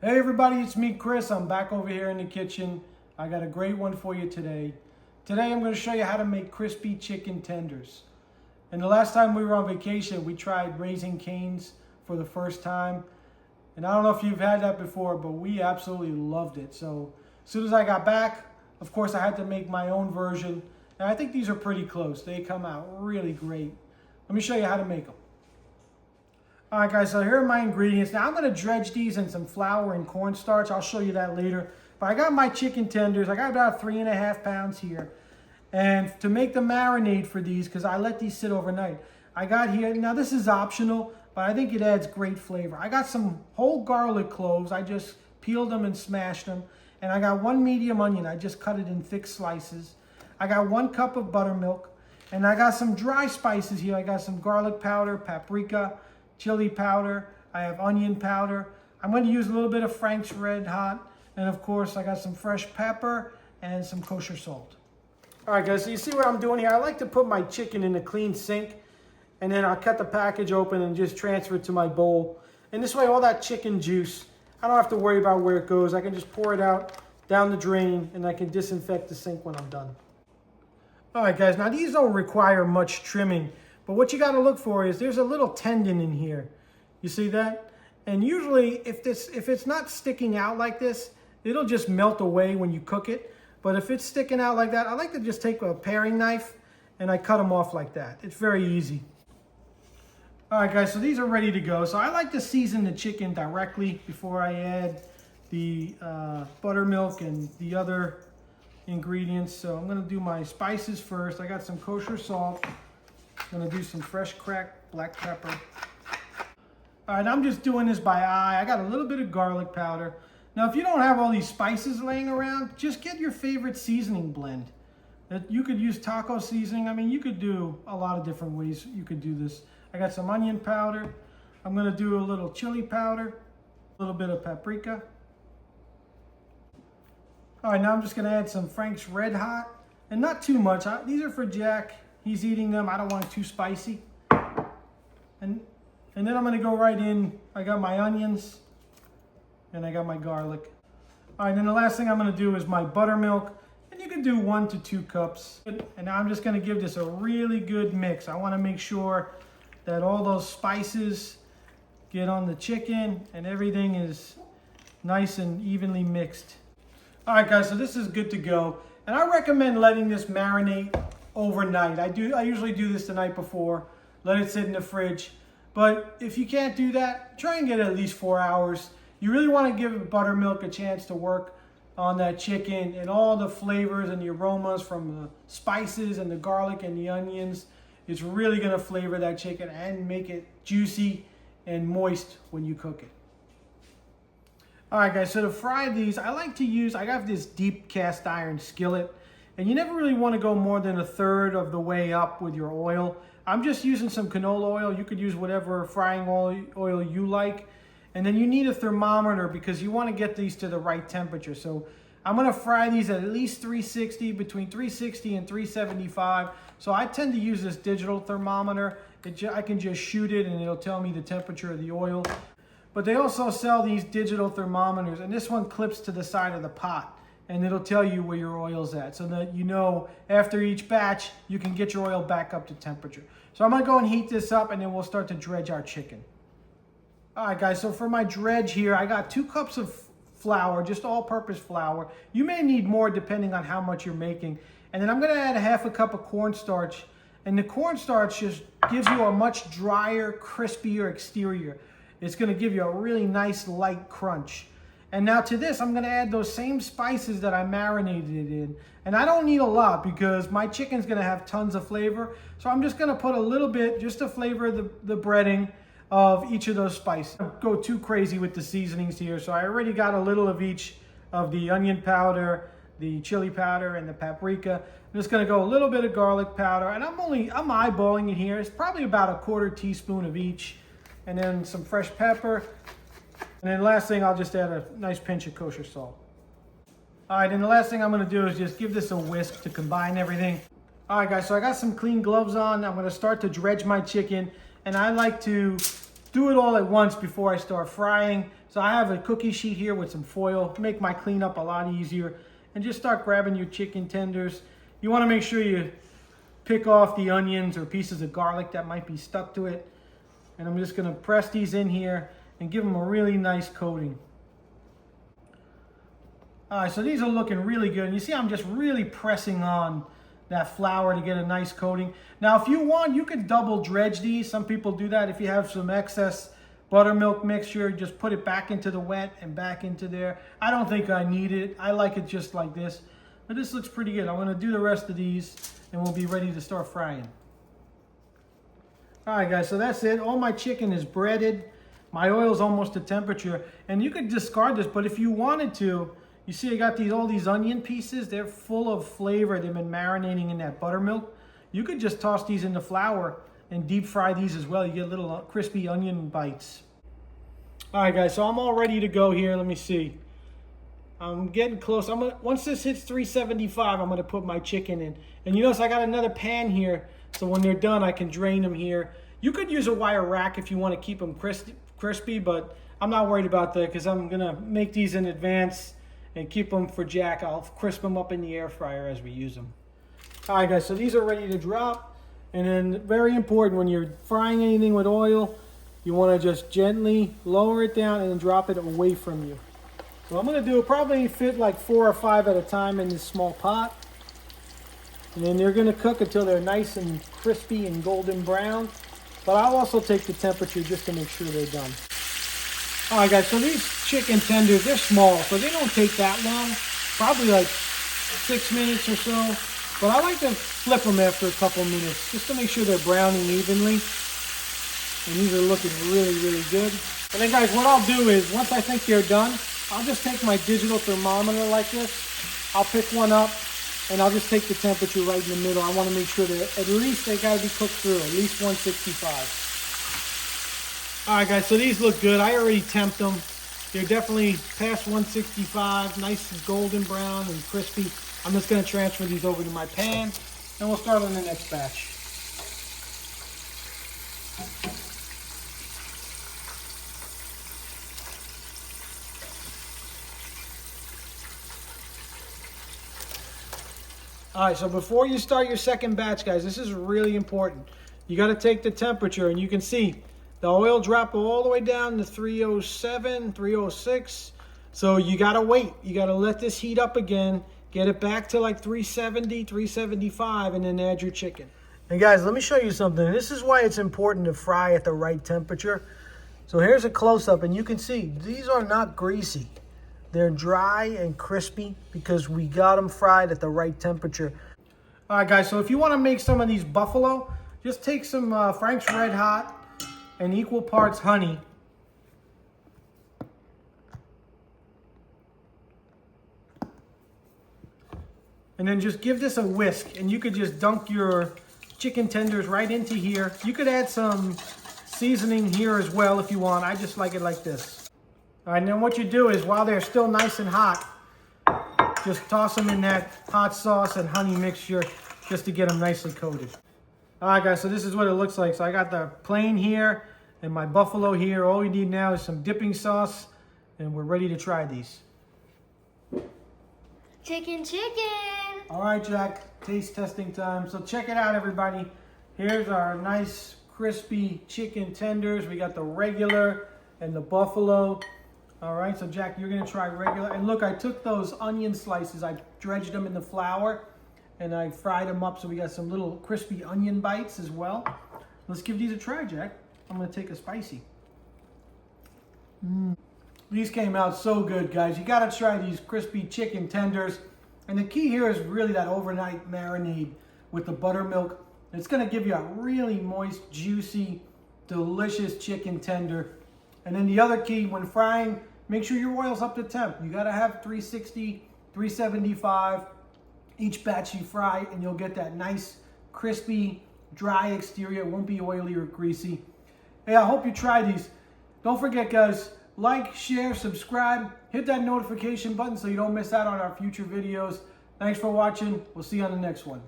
Hey everybody, it's me, Chris. I'm back over here in the kitchen. I got a great one for you today. Today I'm going to show you how to make crispy chicken tenders. And the last time we were on vacation, we tried Raising Cane's for the first time. And I don't know if you've had that before, but we absolutely loved it. So as soon as I got back, of course I had to make my own version. And I think these are pretty close. They come out really great. Let me show you how to make them. All right, guys, so here are my ingredients. Now, I'm going to dredge these in some flour and cornstarch. I'll show you that later. But I got my chicken tenders. I got about 3.5 pounds here. And to make the marinade for these, because I let these sit overnight, I got here, now this is optional, but I think it adds great flavor. I got some whole garlic cloves. I just peeled them and smashed them. And I got 1 medium onion. I just cut it in thick slices. I got 1 cup of buttermilk. And I got some dry spices here. I got some garlic powder, paprika, chili powder, I have onion powder. I'm going to use a little bit of Frank's Red Hot, and of course I got some fresh pepper and some kosher salt. All right guys, so you see what I'm doing here? I like to put my chicken in a clean sink, and then I'll cut the package open and just transfer it to my bowl. And this way all that chicken juice, I don't have to worry about where it goes. I can just pour it out down the drain, and I can disinfect the sink when I'm done. All right guys, now these don't require much trimming. But what you got to look for is there's a little tendon in here. You see that? And usually if it's not sticking out like this, it'll just melt away when you cook it. But if it's sticking out like that, I like to just take a paring knife and I cut them off like that. It's very easy. All right, guys, so these are ready to go. So I like to season the chicken directly before I add the buttermilk and the other ingredients. So I'm going to do my spices first. I got some kosher salt. I'm going to do some fresh cracked black pepper. All right, I'm just doing this by eye. I got a little bit of garlic powder. Now, if you don't have all these spices laying around, just get your favorite seasoning blend. You could use taco seasoning. I mean, you could do a lot of different ways you could do this. I got some onion powder. I'm going to do a little chili powder, a little bit of paprika. All right, now I'm just going to add some Frank's Red Hot, and not too much. These are for Jack. He's eating them. I don't want it too spicy. And then I'm going to go right in. I got my onions and I got my garlic. All right, then the last thing I'm going to do is my buttermilk. And you can do 1 to 2 cups. And now I'm just going to give this a really good mix. I want to make sure that all those spices get on the chicken and everything is nice and evenly mixed. All right, guys, so this is good to go. And I recommend letting this marinate overnight. I usually do this the night before, let it sit in the fridge. But if you can't do that, try and get at least 4 hours. You really want to give buttermilk a chance to work on that chicken and all the flavors and the aromas from the spices and the garlic and the onions. It's really going to flavor that chicken and make it juicy and moist when you cook it. All right, guys, so to fry these, I got this deep cast iron skillet. And you never really want to go more than 1/3 of the way up with your oil. I'm just using some canola oil. You could use whatever frying oil you like. And then you need a thermometer because you want to get these to the right temperature. So I'm going to fry these at least 360, between 360 and 375. So I tend to use this digital thermometer. I can just shoot it and it'll tell me the temperature of the oil. But they also sell these digital thermometers, and this one clips to the side of the pot. And it'll tell you where your oil's at so that you know after each batch, you can get your oil back up to temperature. So I'm gonna go and heat this up and then we'll start to dredge our chicken. All right, guys, so for my dredge here, I got 2 cups of flour, just all-purpose flour. You may need more depending on how much you're making. And then I'm gonna add 1/2 cup of cornstarch. And the cornstarch just gives you a much drier, crispier exterior. It's gonna give you a really nice light crunch. And now to this, I'm going to add those same spices that I marinated it in. And I don't need a lot because my chicken's going to have tons of flavor. So I'm just going to put a little bit just to flavor the breading of each of those spices. I don't go too crazy with the seasonings here. So I already got a little of each of the onion powder, the chili powder, and the paprika. I'm just going to go a little bit of garlic powder. And I'm eyeballing it here. It's probably about 1/4 teaspoon of each. And then some fresh pepper. And then last thing, I'll just add a nice pinch of kosher salt. All right, and the last thing I'm gonna do is just give this a whisk to combine everything. All right, guys, so I got some clean gloves on. I'm gonna start to dredge my chicken. And I like to do it all at once before I start frying. So I have a cookie sheet here with some foil to make my cleanup a lot easier. And just start grabbing your chicken tenders. You want to make sure you pick off the onions or pieces of garlic that might be stuck to it. And I'm just going to press these in here and give them a really nice coating. All right, so these are looking really good. And you see I'm just really pressing on that flour to get a nice coating. Now, if you want, you could double dredge these. Some people do that. If you have some excess buttermilk mixture, just put it back into the wet and back into there. I don't think I need it. I like it just like this. But this looks pretty good. I'm going to do the rest of these and we'll be ready to start frying. All right, guys, so that's it. All my chicken is breaded. My oil's almost to temperature. And you could discard this, but if you wanted to, you see I got all these onion pieces. They're full of flavor. They've been marinating in that buttermilk. You could just toss these in the flour and deep fry these as well. You get little crispy onion bites. All right, guys, so I'm all ready to go here. Let me see. I'm getting close. Once this hits 375, I'm gonna put my chicken in. And you notice I got another pan here, so when they're done, I can drain them here. You could use a wire rack if you want to keep them crispy, but I'm not worried about that because I'm gonna make these in advance and keep them for Jack. I'll crisp them up in the air fryer as we use them. All right, guys, so these are ready to drop. And then very important, when you're frying anything with oil, you want to just gently lower it down and then drop it away from you. So I'm going to do it, probably fit like 4 or 5 at a time in this small pot. And then they're going to cook until they're nice and crispy and golden brown. But I'll also take the temperature just to make sure they're done. All right, guys, so these chicken tenders, they're small, so they don't take that long. Probably like 6 minutes or so. But I like to flip them after a couple minutes just to make sure they're browning evenly. And these are looking really, really good. And then, guys, what I'll do is once I think they're done, I'll just take my digital thermometer like this. I'll pick one up and I'll just take the temperature right in the middle. I want to make sure that at least they got to be cooked through, at least 165. All right, guys, so these look good. I already temped them. They're definitely past 165, nice and golden brown and crispy. I'm just going to transfer these over to my pan, and we'll start on the next batch. All right, so before you start your second batch, guys, this is really important. You got to take the temperature, and you can see the oil dropped all the way down to 307, 306. So you got to wait. You got to let this heat up again. Get it back to like 370, 375, and then add your chicken. And guys, let me show you something. This is why it's important to fry at the right temperature. So here's a close-up, and you can see these are not greasy. They're dry and crispy because we got them fried at the right temperature. All right, guys, so if you want to make some of these buffalo, just take some Frank's Red Hot and equal parts honey. And then just give this a whisk, and you could just dunk your chicken tenders right into here. You could add some seasoning here as well if you want. I just like it like this. All right, and then what you do is while they're still nice and hot, just toss them in that hot sauce and honey mixture just to get them nicely coated. All right, guys, so this is what it looks like. So I got the plain here and my buffalo here. All we need now is some dipping sauce, and we're ready to try these. Chicken, chicken. All right, Jack, taste testing time. So check it out, everybody. Here's our nice crispy chicken tenders. We got the regular and the buffalo. All right, so Jack, you're gonna try regular. And look, I took those onion slices, I dredged them in the flour, and I fried them up so we got some little crispy onion bites as well. Let's give these a try, Jack. I'm gonna take a spicy. These came out so good, guys. You gotta try these crispy chicken tenders. And the key here is really that overnight marinade with the buttermilk. It's gonna give you a really moist, juicy, delicious chicken tender. And then the other key, when frying, make sure your oil's up to temp. You gotta have 360, 375 each batch you fry, and you'll get that nice, crispy, dry exterior. It won't be oily or greasy. Hey, I hope you try these. Don't forget, guys, like, share, subscribe, hit that notification button so you don't miss out on our future videos. Thanks for watching. We'll see you on the next one.